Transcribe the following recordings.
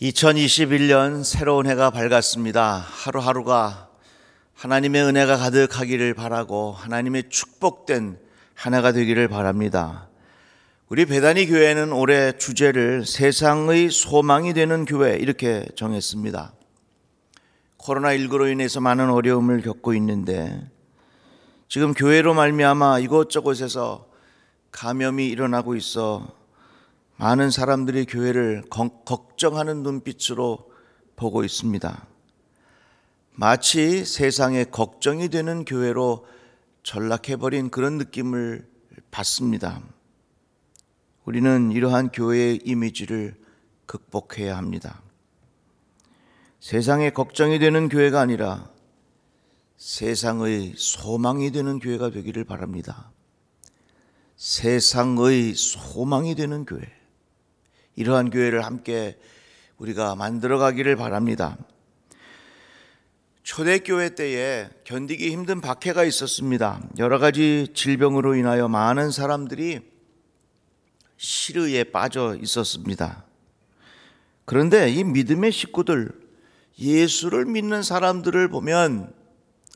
2021년 새로운 해가 밝았습니다. 하루하루가 하나님의 은혜가 가득하기를 바라고 하나님의 축복된 한 해가 되기를 바랍니다. 우리 베다니 교회는 올해 주제를 세상의 소망이 되는 교회 이렇게 정했습니다. 코로나19로 인해서 많은 어려움을 겪고 있는데 지금 교회로 말미암아 이곳저곳에서 감염이 일어나고 있어 많은 사람들이 교회를 걱정하는 눈빛으로 보고 있습니다. 마치 세상에 걱정이 되는 교회로 전락해버린 그런 느낌을 받습니다. 우리는 이러한 교회의 이미지를 극복해야 합니다. 세상에 걱정이 되는 교회가 아니라 세상의 소망이 되는 교회가 되기를 바랍니다. 세상의 소망이 되는 교회, 이러한 교회를 함께 우리가 만들어가기를 바랍니다. 초대교회 때에 견디기 힘든 박해가 있었습니다. 여러 가지 질병으로 인하여 많은 사람들이 시르에 빠져 있었습니다. 그런데 이 믿음의 식구들, 예수를 믿는 사람들을 보면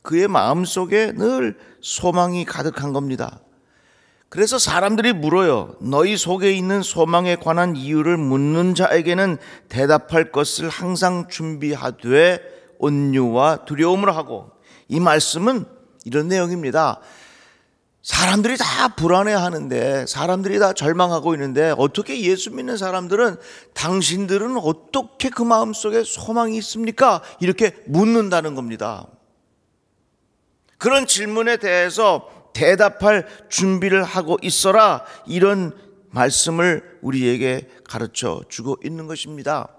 그의 마음속에 늘 소망이 가득한 겁니다. 그래서 사람들이 물어요. 너희 속에 있는 소망에 관한 이유를 묻는 자에게는 대답할 것을 항상 준비하되 온유와 두려움을 하고, 이 말씀은 이런 내용입니다. 사람들이 다 불안해하는데, 사람들이 다 절망하고 있는데 어떻게 예수 믿는 사람들은 당신들은 어떻게 그 마음속에 소망이 있습니까? 이렇게 묻는다는 겁니다. 그런 질문에 대해서 대답할 준비를 하고 있어라, 이런 말씀을 우리에게 가르쳐 주고 있는 것입니다.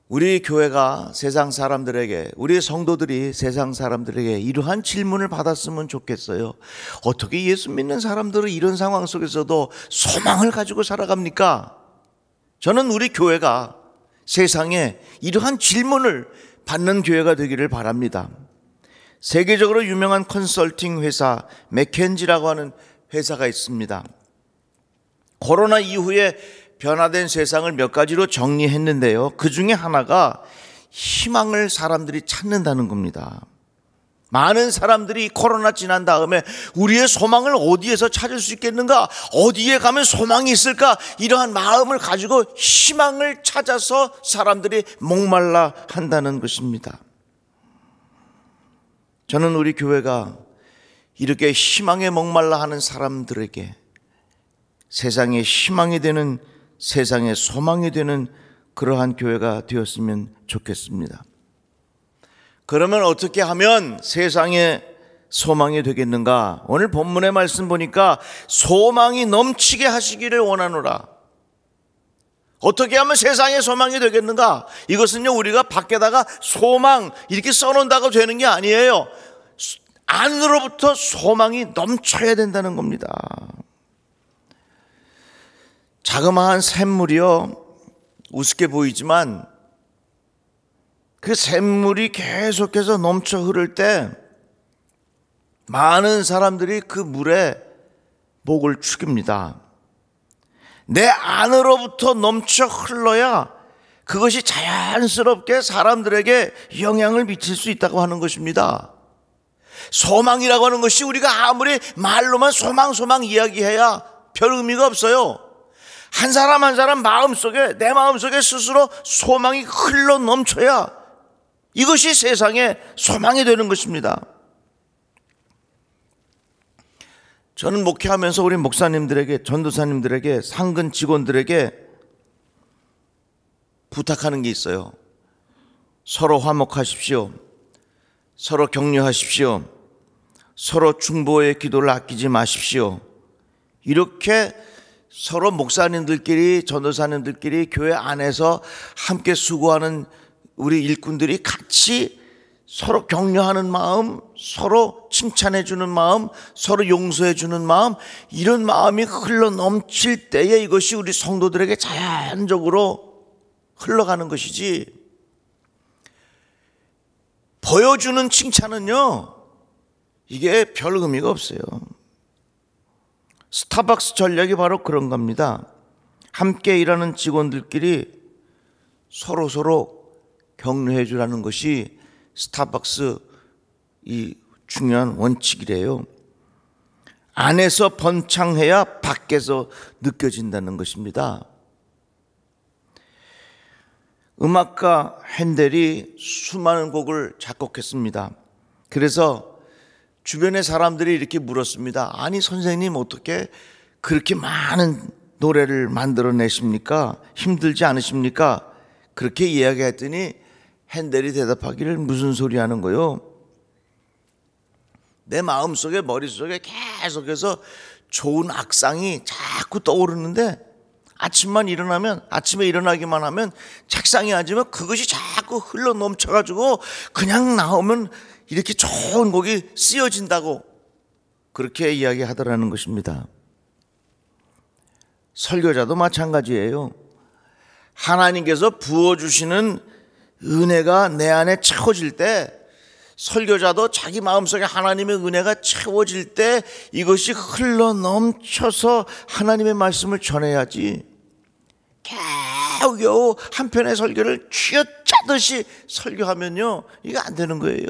우리 교회가 세상 사람들에게, 우리 성도들이 세상 사람들에게 이러한 질문을 받았으면 좋겠어요. 어떻게 예수 믿는 사람들은 이런 상황 속에서도 소망을 가지고 살아갑니까? 저는 우리 교회가 세상에 이러한 질문을 받는 교회가 되기를 바랍니다. 세계적으로 유명한 컨설팅 회사 맥켄지라고 하는 회사가 있습니다. 코로나 이후에 변화된 세상을 몇 가지로 정리했는데요, 그 중에 하나가 희망을 사람들이 찾는다는 겁니다. 많은 사람들이 코로나 지난 다음에 우리의 소망을 어디에서 찾을 수 있겠는가, 어디에 가면 소망이 있을까, 이러한 마음을 가지고 희망을 찾아서 사람들이 목말라 한다는 것입니다. 저는 우리 교회가 이렇게 희망에 목말라 하는 사람들에게 세상에 희망이 되는, 세상에 소망이 되는 그러한 교회가 되었으면 좋겠습니다. 그러면 어떻게 하면 세상에 소망이 되겠는가? 오늘 본문의 말씀 보니까 소망이 넘치게 하시기를 원하노라. 어떻게 하면 세상에 소망이 되겠는가? 이것은요, 우리가 밖에다가 소망 이렇게 써놓는다고 되는 게 아니에요. 안으로부터 소망이 넘쳐야 된다는 겁니다. 자그마한 샘물이요, 우습게 보이지만 그 샘물이 계속해서 넘쳐 흐를 때 많은 사람들이 그 물에 목을 축입니다. 내 안으로부터 넘쳐 흘러야 그것이 자연스럽게 사람들에게 영향을 미칠 수 있다고 하는 것입니다. 소망이라고 하는 것이 우리가 아무리 말로만 소망 이야기해야 별 의미가 없어요. 한 사람 한 사람 마음속에, 내 마음속에 스스로 소망이 흘러 넘쳐야 이것이 세상에 소망이 되는 것입니다. 저는 목회하면서 우리 목사님들에게, 전도사님들에게, 상근 직원들에게 부탁하는 게 있어요. 서로 화목하십시오. 서로 격려하십시오. 서로 중보의 기도를 아끼지 마십시오. 이렇게 서로 목사님들끼리, 전도사님들끼리 교회 안에서 함께 수고하는 우리 일꾼들이 같이 서로 격려하는 마음, 서로 칭찬해 주는 마음, 서로 용서해 주는 마음, 이런 마음이 흘러 넘칠 때에 이것이 우리 성도들에게 자연적으로 흘러가는 것이지, 보여주는 칭찬은요, 이게 별 의미가 없어요. 스타벅스 전략이 바로 그런 겁니다. 함께 일하는 직원들끼리 서로 격려해 주라는 것이 스타벅스 이 중요한 원칙이래요. 안에서 번창해야 밖에서 느껴진다는 것입니다. 음악가 핸델이 수많은 곡을 작곡했습니다. 그래서 주변의 사람들이 이렇게 물었습니다. 아니 선생님 어떻게 그렇게 많은 노래를 만들어내십니까? 힘들지 않으십니까? 그렇게 이야기했더니 핸델이 대답하기를 무슨 소리 하는 거요? 내 마음속에 머릿속에 계속해서 좋은 악상이 자꾸 떠오르는데 아침에 일어나기만 하면 책상에 앉으면 그것이 자꾸 흘러 넘쳐가지고 그냥 나오면 이렇게 좋은 곡이 쓰여진다고 그렇게 이야기하더라는 것입니다. 설교자도 마찬가지예요. 하나님께서 부어주시는 은혜가 내 안에 채워질 때, 설교자도 자기 마음속에 하나님의 은혜가 채워질 때 이것이 흘러 넘쳐서 하나님의 말씀을 전해야지, 겨우겨우 한 편의 설교를 쥐어짜듯이 설교하면요 이게 안 되는 거예요.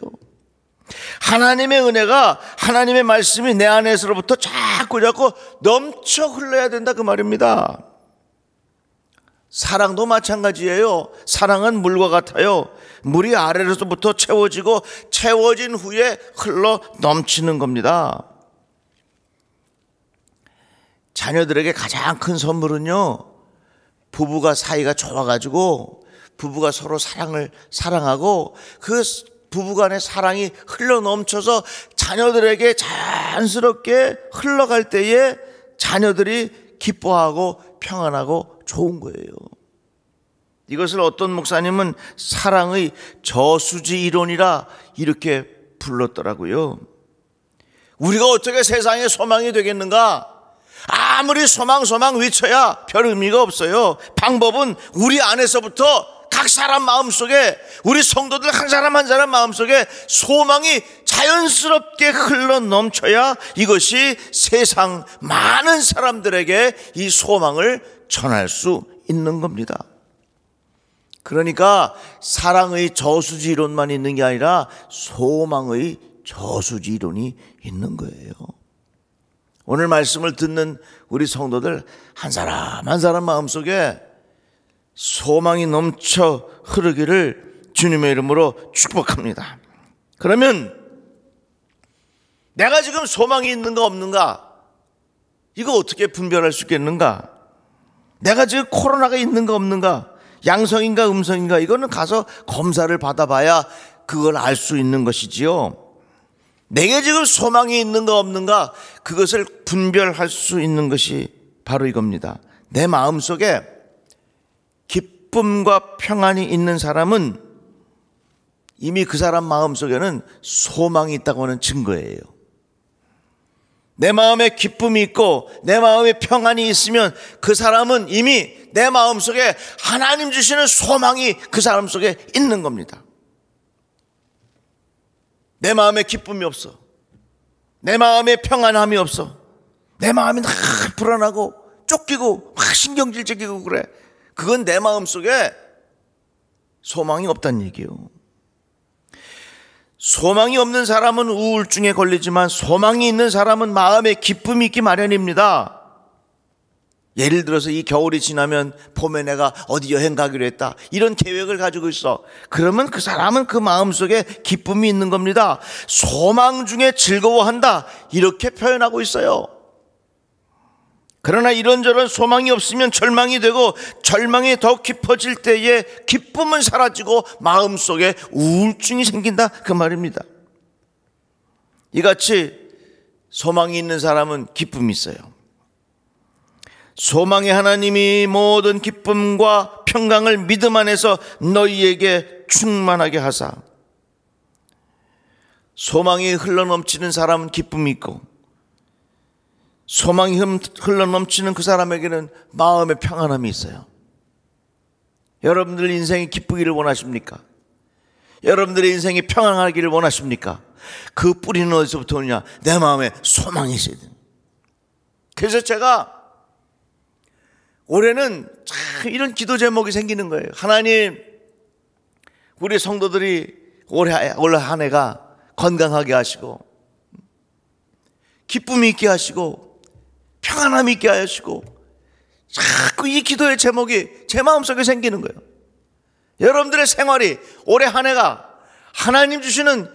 하나님의 은혜가, 하나님의 말씀이 내 안에서로부터 자꾸 넘쳐 흘러야 된다 그 말입니다. 사랑도 마찬가지예요. 사랑은 물과 같아요. 물이 아래로부터 채워지고 채워진 후에 흘러 넘치는 겁니다. 자녀들에게 가장 큰 선물은요, 부부가 사이가 좋아가지고 부부가 서로 사랑하고 그 부부간의 사랑이 흘러 넘쳐서 자녀들에게 자연스럽게 흘러갈 때에 자녀들이 기뻐하고 평안하고 좋은 거예요. 이것을 어떤 목사님은 사랑의 저수지 이론이라 이렇게 불렀더라고요. 우리가 어떻게 세상에 소망이 되겠는가? 아무리 소망 외쳐야 별 의미가 없어요. 방법은 우리 안에서부터 각 사람 마음속에, 우리 성도들 한 사람 한 사람 마음속에 소망이 자연스럽게 흘러 넘쳐야 이것이 세상 많은 사람들에게 이 소망을 전할 수 있는 겁니다. 그러니까 사랑의 저수지 이론만 있는 게 아니라 소망의 저수지 이론이 있는 거예요. 오늘 말씀을 듣는 우리 성도들 한 사람 한 사람 마음속에 소망이 넘쳐 흐르기를 주님의 이름으로 축복합니다. 그러면 내가 지금 소망이 있는가 없는가, 이거 어떻게 분별할 수 있겠는가? 내가 지금 코로나가 있는가 없는가, 양성인가 음성인가, 이거는 가서 검사를 받아봐야 그걸 알 수 있는 것이지요. 내게 지금 소망이 있는가 없는가, 그것을 분별할 수 있는 것이 바로 이겁니다. 내 마음속에 기쁨과 평안이 있는 사람은 이미 그 사람 마음속에는 소망이 있다고 하는 증거예요. 내 마음에 기쁨이 있고 내 마음에 평안이 있으면 그 사람은 이미 내 마음속에 하나님 주시는 소망이 그 사람 속에 있는 겁니다. 내 마음에 기쁨이 없어, 내 마음에 평안함이 없어, 내 마음이 다 불안하고 쫓기고 막 신경질적이고 그래, 그건 내 마음속에 소망이 없다는 얘기예요. 소망이 없는 사람은 우울증에 걸리지만 소망이 있는 사람은 마음에 기쁨이 있기 마련입니다. 예를 들어서 이 겨울이 지나면 봄에 내가 어디 여행 가기로 했다, 이런 계획을 가지고 있어. 그러면 그 사람은 그 마음속에 기쁨이 있는 겁니다. 소망 중에 즐거워한다, 이렇게 표현하고 있어요. 그러나 이런저런 소망이 없으면 절망이 되고, 절망이 더 깊어질 때에 기쁨은 사라지고 마음속에 우울증이 생긴다 그 말입니다. 이같이 소망이 있는 사람은 기쁨이 있어요. 소망의 하나님이 모든 기쁨과 평강을 믿음 안에서 너희에게 충만하게 하사, 소망이 흘러넘치는 사람은 기쁨이 있고 소망이 흘러넘치는 그 사람에게는 마음의 평안함이 있어요. 여러분들 인생이 기쁘기를 원하십니까? 여러분들의 인생이 평안하기를 원하십니까? 그 뿌리는 어디서부터 오느냐? 내 마음에 소망이 있어야 돼요. 그래서 제가 올해는 이런 기도 제목이 생기는 거예요. 하나님, 우리 성도들이 올해 한 해가 건강하게 하시고 기쁨이 있게 하시고 평안함이 있게 하시고, 자꾸 이 기도의 제목이 제 마음속에 생기는 거예요. 여러분들의 생활이 올해 한 해가 하나님 주시는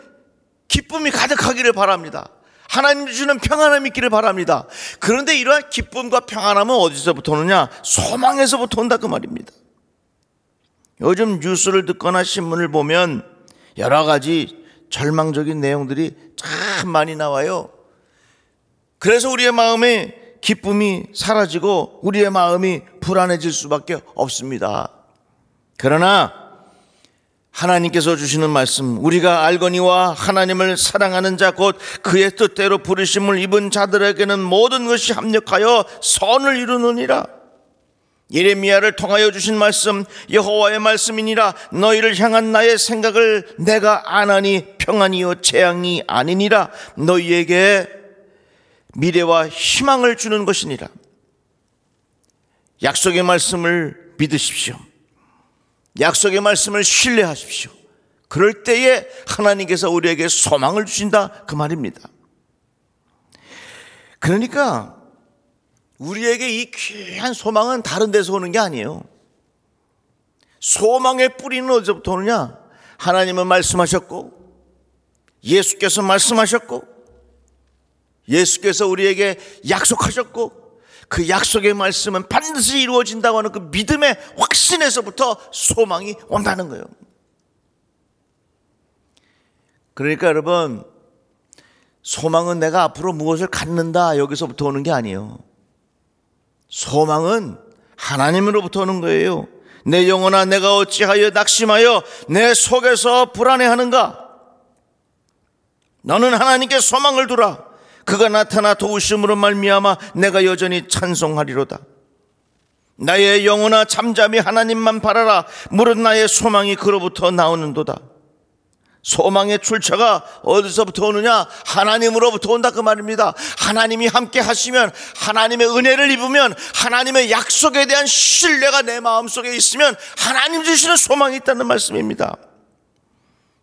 기쁨이 가득하기를 바랍니다. 하나님 주시는 평안함이 있기를 바랍니다. 그런데 이러한 기쁨과 평안함은 어디서부터 오느냐? 소망에서부터 온다 그 말입니다. 요즘 뉴스를 듣거나 신문을 보면 여러 가지 절망적인 내용들이 참 많이 나와요. 그래서 우리의 마음에 기쁨이 사라지고 우리의 마음이 불안해질 수밖에 없습니다. 그러나 하나님께서 주시는 말씀, 우리가 알거니와 하나님을 사랑하는 자 곧 그의 뜻대로 부르심을 입은 자들에게는 모든 것이 합력하여 선을 이루느니라. 예레미야를 통하여 주신 말씀, 여호와의 말씀이니라. 너희를 향한 나의 생각을 내가 아나니 평안이요 재앙이 아니니라. 너희에게 미래와 희망을 주는 것이니라. 약속의 말씀을 믿으십시오. 약속의 말씀을 신뢰하십시오. 그럴 때에 하나님께서 우리에게 소망을 주신다 그 말입니다. 그러니까 우리에게 이 귀한 소망은 다른 데서 오는 게 아니에요. 소망의 뿌리는 어디서부터 오느냐? 하나님은 말씀하셨고, 예수께서 말씀하셨고, 예수께서 우리에게 약속하셨고, 그 약속의 말씀은 반드시 이루어진다고 하는 그 믿음의 확신에서부터 소망이 온다는 거예요. 그러니까 여러분, 소망은 내가 앞으로 무엇을 갖는다 여기서부터 오는 게 아니에요. 소망은 하나님으로부터 오는 거예요. 내 영혼아, 내가 어찌하여 낙심하여 내 속에서 불안해하는가? 너는 하나님께 소망을 두라. 그가 나타나 도우심으로 말미암아 내가 여전히 찬송하리로다. 나의 영혼아, 잠잠히 하나님만 바라라. 무릇 나의 소망이 그로부터 나오는도다. 소망의 출처가 어디서부터 오느냐? 하나님으로부터 온다 그 말입니다. 하나님이 함께 하시면, 하나님의 은혜를 입으면, 하나님의 약속에 대한 신뢰가 내 마음속에 있으면 하나님 주시는 소망이 있다는 말씀입니다.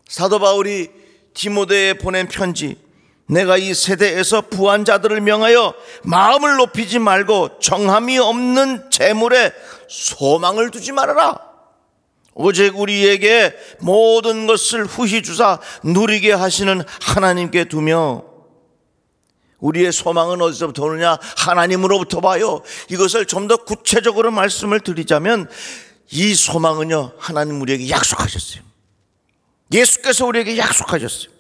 사도 바울이 디모데에 보낸 편지, 내가 이 세대에서 부한 자들을 명하여 마음을 높이지 말고 정함이 없는 재물에 소망을 두지 말아라. 오직 우리에게 모든 것을 후히 주사 누리게 하시는 하나님께 두며. 우리의 소망은 어디서부터 오느냐? 하나님으로부터 봐요. 이것을 좀 더 구체적으로 말씀을 드리자면, 이 소망은요, 하나님 우리에게 약속하셨어요. 예수께서 우리에게 약속하셨어요.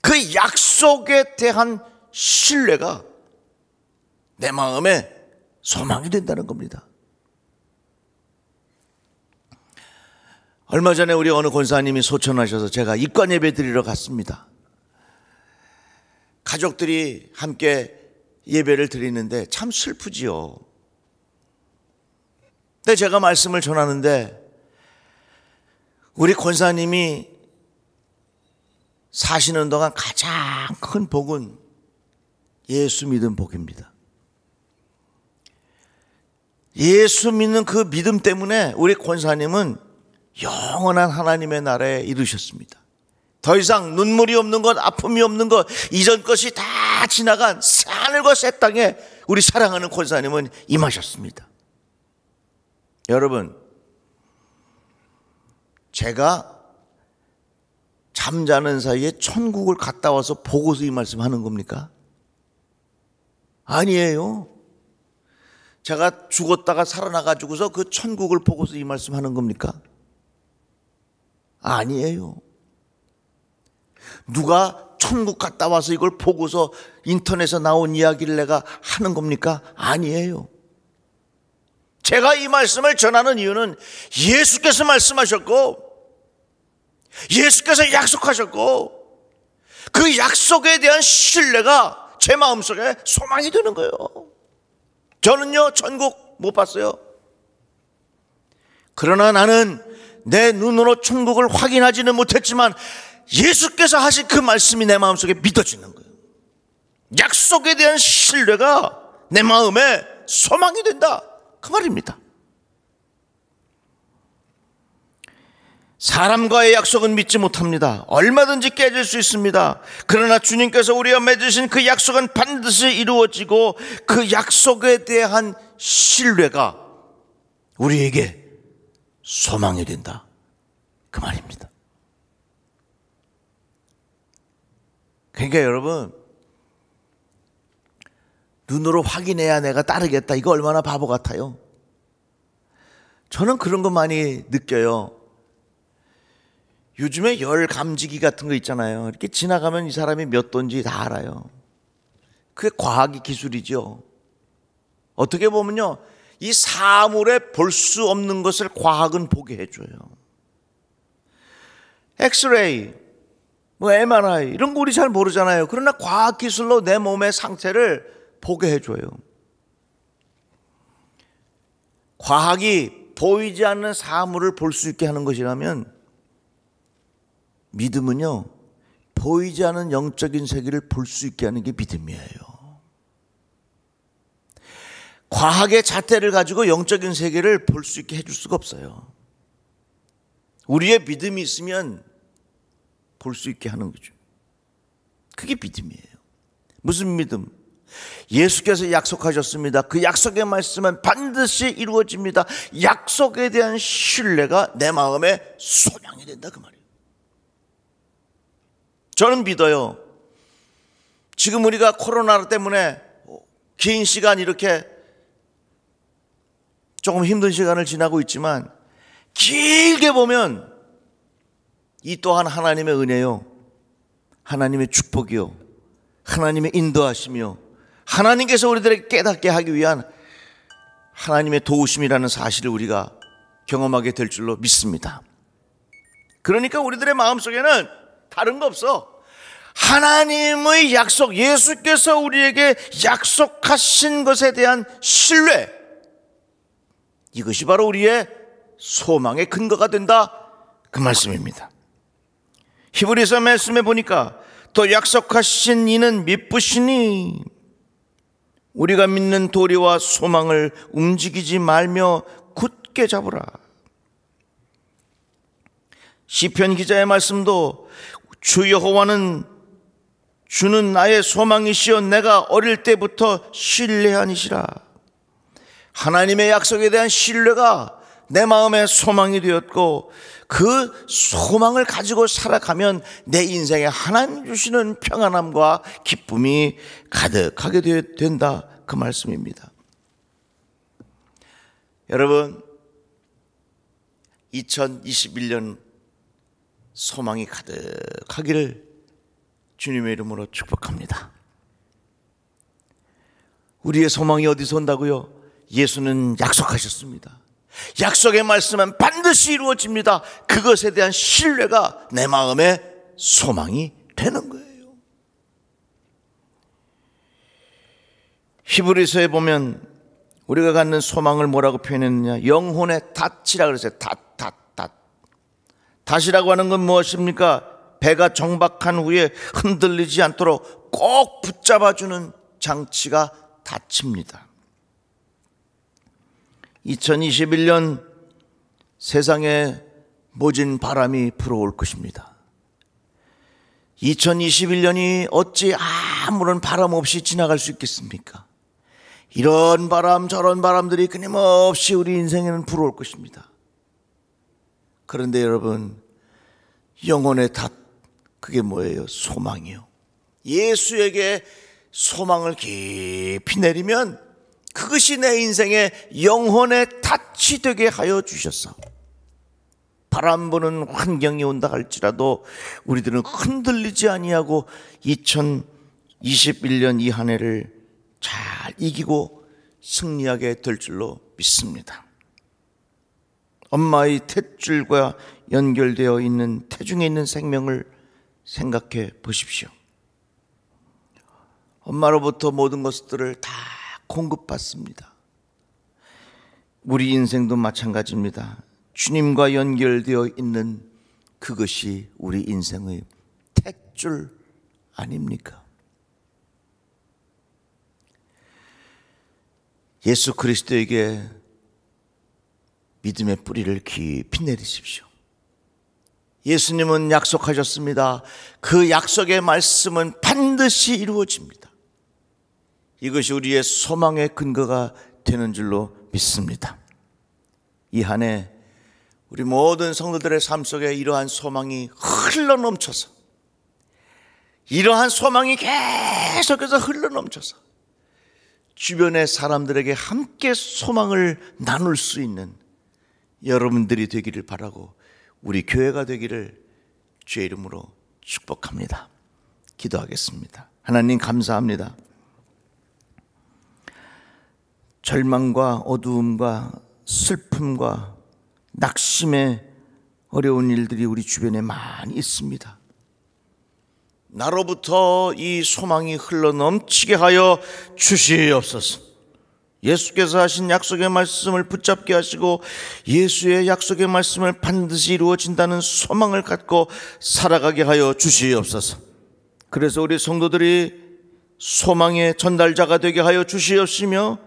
그 약속에 대한 신뢰가 내 마음에 소망이 된다는 겁니다. 얼마 전에 우리 어느 권사님이 소천하셔서 제가 입관 예배 드리러 갔습니다. 가족들이 함께 예배를 드리는데 참 슬프지요. 근데 제가 말씀을 전하는데 우리 권사님이 사시는 동안 가장 큰 복은 예수 믿은 복입니다. 예수 믿는 그 믿음 때문에 우리 권사님은 영원한 하나님의 나라에 이르셨습니다. 더 이상 눈물이 없는 것, 아픔이 없는 것, 이전 것이 다 지나간 새하늘과 새 땅에 우리 사랑하는 권사님은 임하셨습니다. 여러분, 제가 잠자는 사이에 천국을 갔다 와서 보고서 이 말씀하는 겁니까? 아니에요. 제가 죽었다가 살아나가지고서 그 천국을 보고서 이 말씀하는 겁니까? 아니에요. 누가 천국 갔다 와서 이걸 보고서 인터넷에 나온 이야기를 내가 하는 겁니까? 아니에요. 제가 이 말씀을 전하는 이유는 예수께서 말씀하셨고, 예수께서 약속하셨고, 그 약속에 대한 신뢰가 제 마음속에 소망이 되는 거예요. 저는요, 천국 못 봤어요. 그러나 나는 내 눈으로 천국을 확인하지는 못했지만 예수께서 하신 그 말씀이 내 마음속에 믿어지는 거예요. 약속에 대한 신뢰가 내 마음에 소망이 된다 그 말입니다. 사람과의 약속은 믿지 못합니다. 얼마든지 깨질 수 있습니다. 그러나 주님께서 우리와 맺으신 그 약속은 반드시 이루어지고 그 약속에 대한 신뢰가 우리에게 소망이 된다, 그 말입니다. 그러니까 여러분, 눈으로 확인해야 내가 따르겠다, 이거 얼마나 바보 같아요. 저는 그런 거 많이 느껴요. 요즘에 열 감지기 같은 거 있잖아요. 이렇게 지나가면 이 사람이 몇 도인지 다 알아요. 그게 과학의 기술이죠. 어떻게 보면요, 이 사물에 볼 수 없는 것을 과학은 보게 해줘요. 엑스레이, MRI 이런 거 우리 잘 모르잖아요. 그러나 과학 기술로 내 몸의 상태를 보게 해줘요. 과학이 보이지 않는 사물을 볼 수 있게 하는 것이라면, 믿음은요, 보이지 않는 영적인 세계를 볼 수 있게 하는 게 믿음이에요. 과학의 잣대를 가지고 영적인 세계를 볼 수 있게 해줄 수가 없어요. 우리의 믿음이 있으면 볼 수 있게 하는 거죠. 그게 믿음이에요. 무슨 믿음? 예수께서 약속하셨습니다. 그 약속의 말씀은 반드시 이루어집니다. 약속에 대한 신뢰가 내 마음에 소망이 된다, 그 말이에요. 저는 믿어요. 지금 우리가 코로나 때문에 긴 시간 이렇게 조금 힘든 시간을 지나고 있지만, 길게 보면 이 또한 하나님의 은혜요, 하나님의 축복이요, 하나님의 인도하심이요, 하나님께서 우리들에게 깨닫게 하기 위한 하나님의 도우심이라는 사실을 우리가 경험하게 될 줄로 믿습니다. 그러니까 우리들의 마음속에는 다른 거 없어. 하나님의 약속, 예수께서 우리에게 약속하신 것에 대한 신뢰, 이것이 바로 우리의 소망의 근거가 된다, 그 말씀입니다. 히브리서 말씀에 보니까 또 약속하신 이는 미쁘시니 우리가 믿는 도리와 소망을 움직이지 말며 굳게 잡으라. 시편 기자의 말씀도 주 여호와는 주는 나의 소망이시여 내가 어릴 때부터 신뢰하니시라. 하나님의 약속에 대한 신뢰가 내 마음의 소망이 되었고, 그 소망을 가지고 살아가면 내 인생에 하나님 주시는 평안함과 기쁨이 가득하게 된다, 그 말씀입니다. 여러분, 2021년 소망이 가득하기를 주님의 이름으로 축복합니다. 우리의 소망이 어디서 온다고요? 예수는 약속하셨습니다. 약속의 말씀은 반드시 이루어집니다. 그것에 대한 신뢰가 내 마음의 소망이 되는 거예요. 히브리서에 보면 우리가 갖는 소망을 뭐라고 표현했느냐? 영혼의 닻이라고 그랬어요. 닻이라고 하는 건 무엇입니까? 배가 정박한 후에 흔들리지 않도록 꼭 붙잡아주는 장치가 닻입니다. 2021년 세상에 모진 바람이 불어올 것입니다. 2021년이 어찌 아무런 바람 없이 지나갈 수 있겠습니까? 이런 바람 저런 바람들이 끊임없이 우리 인생에는 불어올 것입니다. 그런데 여러분, 영혼의 닷, 그게 뭐예요? 소망이요. 예수에게 소망을 깊이 내리면 그것이 내 인생의 영혼의 닻이 되게 하여 주셨어. 바람 부는 환경이 온다 할지라도 우리들은 흔들리지 아니하고 2021년 이 한 해를 잘 이기고 승리하게 될 줄로 믿습니다. 엄마의 탯줄과 연결되어 있는 태중에 있는 생명을 생각해 보십시오. 엄마로부터 모든 것들을 다 공급받습니다. 우리 인생도 마찬가지입니다. 주님과 연결되어 있는 그것이 우리 인생의 탯줄 아닙니까? 예수 그리스도에게 믿음의 뿌리를 깊이 내리십시오. 예수님은 약속하셨습니다. 그 약속의 말씀은 반드시 이루어집니다. 이것이 우리의 소망의 근거가 되는 줄로 믿습니다. 이 한 해 우리 모든 성도들의 삶 속에 이러한 소망이 흘러넘쳐서, 이러한 소망이 계속해서 흘러넘쳐서 주변의 사람들에게 함께 소망을 나눌 수 있는 여러분들이 되기를 바라고, 우리 교회가 되기를 주의 이름으로 축복합니다. 기도하겠습니다. 하나님 감사합니다. 절망과 어두움과 슬픔과 낙심의 어려운 일들이 우리 주변에 많이 있습니다. 나로부터 이 소망이 흘러넘치게 하여 주시옵소서. 예수께서 하신 약속의 말씀을 붙잡게 하시고 예수의 약속의 말씀을 반드시 이루어진다는 소망을 갖고 살아가게 하여 주시옵소서. 그래서 우리 성도들이 소망의 전달자가 되게 하여 주시옵시며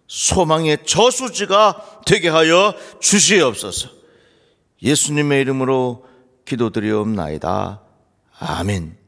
소망의 저수지가 되게 하여 주시옵소서. 예수님의 이름으로 기도드리옵나이다. 아멘.